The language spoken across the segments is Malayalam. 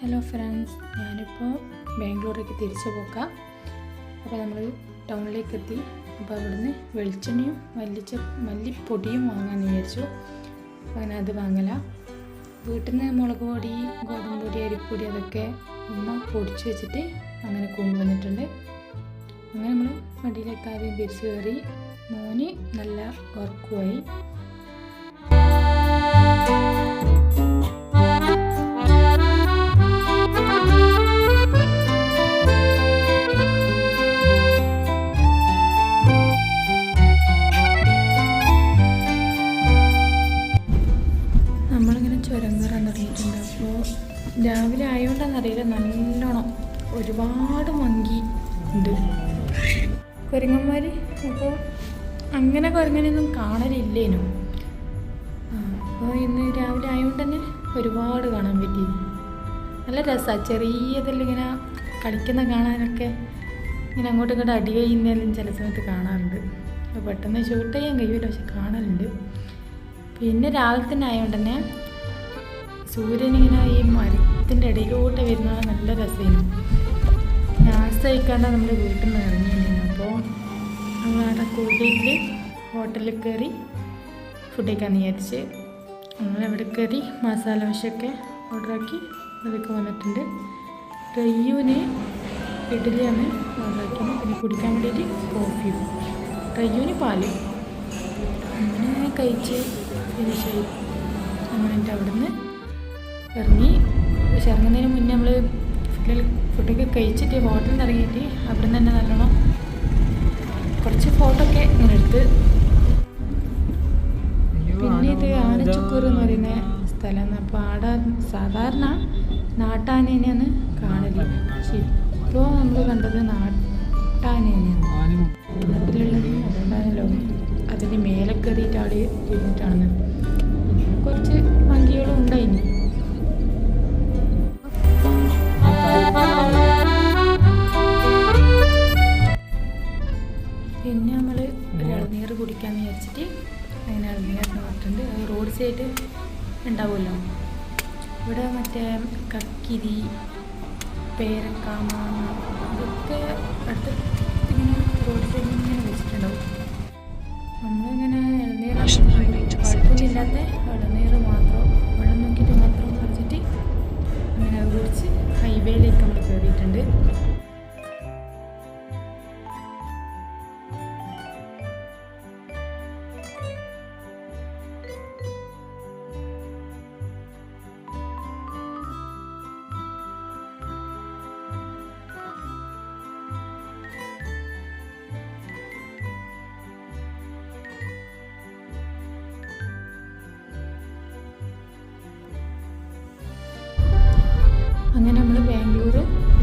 ഹലോ ഫ്രണ്ട്സ്, ഞാനിപ്പോൾ ബാംഗ്ലൂരേക്ക് തിരിച്ചു പോക്കാം. അപ്പോൾ നമ്മൾ ടൗണിലേക്ക് എത്തി. അപ്പോൾ അവിടുന്ന് വെളിച്ചെണ്ണയും മല്ലിപ്പൊടിയും വാങ്ങാമെന്ന് വിചാരിച്ചു. അപ്പോൾ അങ്ങനെ അത് വാങ്ങല. വീട്ടിൽ നിന്ന് മുളക് പൊടി, ഗോതമ്പ് പൊടി, അരിപ്പൊടി അതൊക്കെ ഉമ്മ പൊടിച്ച് വെച്ചിട്ട് അങ്ങനെ കൊണ്ടുവന്നിട്ടുണ്ട്. അങ്ങനെ നമ്മൾ വണ്ടിയിലേക്ക് ആദ്യം തിരിച്ചു കയറി. മോന് നല്ല ഉറക്കമായി. നമ്മളിങ്ങനെ ചുരം കയറാൻ തുടങ്ങിയിട്ടുണ്ട്. അപ്പോൾ രാവിലെ ആയതുകൊണ്ടാണെന്നറിയില്ല, നല്ലോണം ഒരുപാട് മങ്കി ഉണ്ട്, കുരങ്ങന്മാർ. അപ്പോൾ അങ്ങനെ കുരങ്ങനെയൊന്നും കാണലില്ലേനു. അപ്പോൾ ഇന്ന് രാവിലെ ആയതുകൊണ്ട് തന്നെ ഒരുപാട് കാണാൻ പറ്റി. നല്ല രസമാണ്. ചെറിയതെല്ലാം ഇങ്ങനെ കളിക്കുന്ന കാണാനൊക്കെ. ഇങ്ങനെ അങ്ങോട്ടും ഇങ്ങോട്ടും അടി കഴിയുന്നതെല്ലാം ചില സമയത്ത് കാണാറുണ്ട്. അപ്പോൾ പെട്ടെന്ന് ഷൂട്ട് ചെയ്യാൻ കഴിയില്ല, പക്ഷെ കാണലുണ്ട്. പിന്നെ രാവിലെ തന്നെ ആയതുകൊണ്ട് തന്നെ സൂര്യനിങ്ങനെ ഈ മരത്തിൻ്റെ ഇടയിലോട്ട് വരുന്ന നല്ല രസമായിരുന്നു. നാസ്ത കഴിക്കാണ്ടാണ് നമ്മൾ വീട്ടിൽ നിന്ന് ഇറങ്ങിയിരുന്നു. അപ്പോൾ നമ്മളവിടെ കോഴിയിൽ ഹോട്ടലിൽ കയറി ഫുഡ് കഴിക്കാൻ വിചാരിച്ച് നമ്മളവിടെ കയറി മസാല ദോശയൊക്കെ ഓർഡറാക്കി അതൊക്കെ വന്നിട്ടുണ്ട്. റയ്യൂന് ഇഡ്ഡലിയാണ് ഓർഡറാക്കിയത്, പിന്നെ കുടിക്കാൻ വേണ്ടിയിട്ട് കോഫിയും, റയ്യൂന് പാല്. അങ്ങനെ കഴിച്ച് ഫിനിഷായി. അങ്ങനെ അവിടെ നിന്ന് ഇറങ്ങി. പക്ഷെ ഇറങ്ങുന്നതിന് മുന്നേ നമ്മൾ ഫുഡൊക്കെ കഴിച്ചിട്ട് ഹോട്ടലിൽ നിന്ന് ഇറങ്ങിയിട്ട് അവിടെ നിന്ന് തന്നെ നല്ലോണം കുറച്ച് ഫോട്ടോ ഒക്കെ ഇങ്ങനെ എടുത്ത്. പിന്നെ ഇത് ആനച്ചുക്കൂർ എന്ന് പറയുന്ന സ്ഥലമാണ്. അപ്പോൾ അവിടെ സാധാരണ നാട്ടാനേനെയാണ് കാണല്. പക്ഷെ ഇപ്പോൾ നമ്മൾ കണ്ടത് നാട്ടാനേനെയാണ് നാട്ടിലുള്ളത്. അതുകൊണ്ടാണല്ലോ അതിൻ്റെ മേലെ കയറിയിട്ട് അവിടെ ഇരുന്നിട്ടാണെന്ന്. കുറച്ച് മങ്കികളും ഉണ്ടായിന്. പിന്നെ നമ്മൾ ഇളനീർ കുടിക്കാമെന്ന് വിചാരിച്ചിട്ട് അങ്ങനെ ഇളനീരിന് പറഞ്ഞിട്ടുണ്ട്. അത് റോഡ് സൈഡ് ഉണ്ടാവുമല്ലോ. ഇവിടെ മറ്റേ കക്കിരി, പേരക്ക, മാങ്ങ ഇതൊക്കെ അടുത്ത് ഇങ്ങനെ റോഡ് സൈഡിൽ ഇങ്ങനെ വെച്ചിട്ടുണ്ടാവും. നമ്മളിങ്ങനെ ഇളനീർ കുഴപ്പമില്ലാത്ത ഇളനീർ മാത്രം വെള്ളം നോക്കിയിട്ട് മാത്രം പറിച്ചിട്ട് അങ്ങനെ അത് കുടിച്ച് ഹൈവേയിലേക്ക് നമ്മൾ കയറിയിട്ടുണ്ട്. അങ്ങനെ നമ്മൾ ബാംഗ്ലൂർ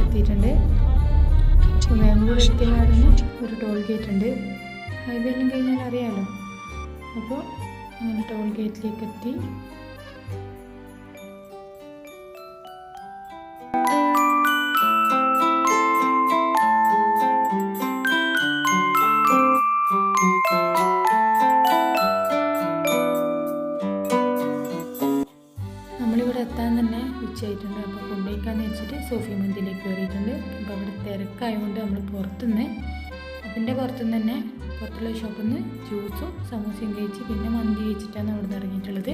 എത്തിയിട്ടുണ്ട്. ബാംഗ്ലൂർ എത്തിയ കാര്യം ഒരു ടോൾ ഗേറ്റ് ഉണ്ട്. ഹൈവേ എല്ലാം കഴിഞ്ഞാൽ അറിയാമല്ലോ. അപ്പോൾ അങ്ങനെ ടോൾ ഗേറ്റിലേക്ക് എത്തി. നമ്മളിവിടെ എത്താൻ തന്നെ ഉച്ചയായിട്ടുണ്ട്. അപ്പോൾ ഫുഡ് കഴിക്കാമെന്ന് വെച്ചിട്ട് സോഫി മന്തിയിലേക്ക് കയറിയിട്ടുണ്ട്. അപ്പോൾ അവിടെ തിരക്കായതുകൊണ്ട് നമ്മൾ പുറത്തുനിന്ന് അതിൻ്റെ പുറത്തുനിന്ന് തന്നെ പുറത്തുള്ള ഷോപ്പിൽ നിന്ന് ജ്യൂസും സമൂസയും കഴിച്ച് പിന്നെ മന്തി കഴിച്ചിട്ടാണ് അവിടെ നിന്ന് ഇറങ്ങിയിട്ടുള്ളത്.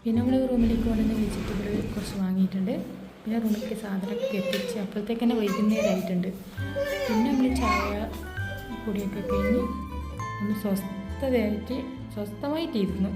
പിന്നെ നമ്മൾ റൂമിലേക്ക് കൊണ്ടുവന്ന് വെച്ചിട്ട് ഇവിടെ കുറച്ച് വാങ്ങിയിട്ടുണ്ട്. പിന്നെ റൂമിലേക്ക് സാധനമൊക്കെ എത്തിച്ച് അപ്പോഴത്തേക്ക് തന്നെ വൈകുന്നേരമായിട്ടുണ്ട്. പിന്നെ നമ്മൾ ചായ പൊടിയൊക്കെ കഴിഞ്ഞ് ഒന്ന് സ്വസ്ഥമായിട്ടിരുന്നു.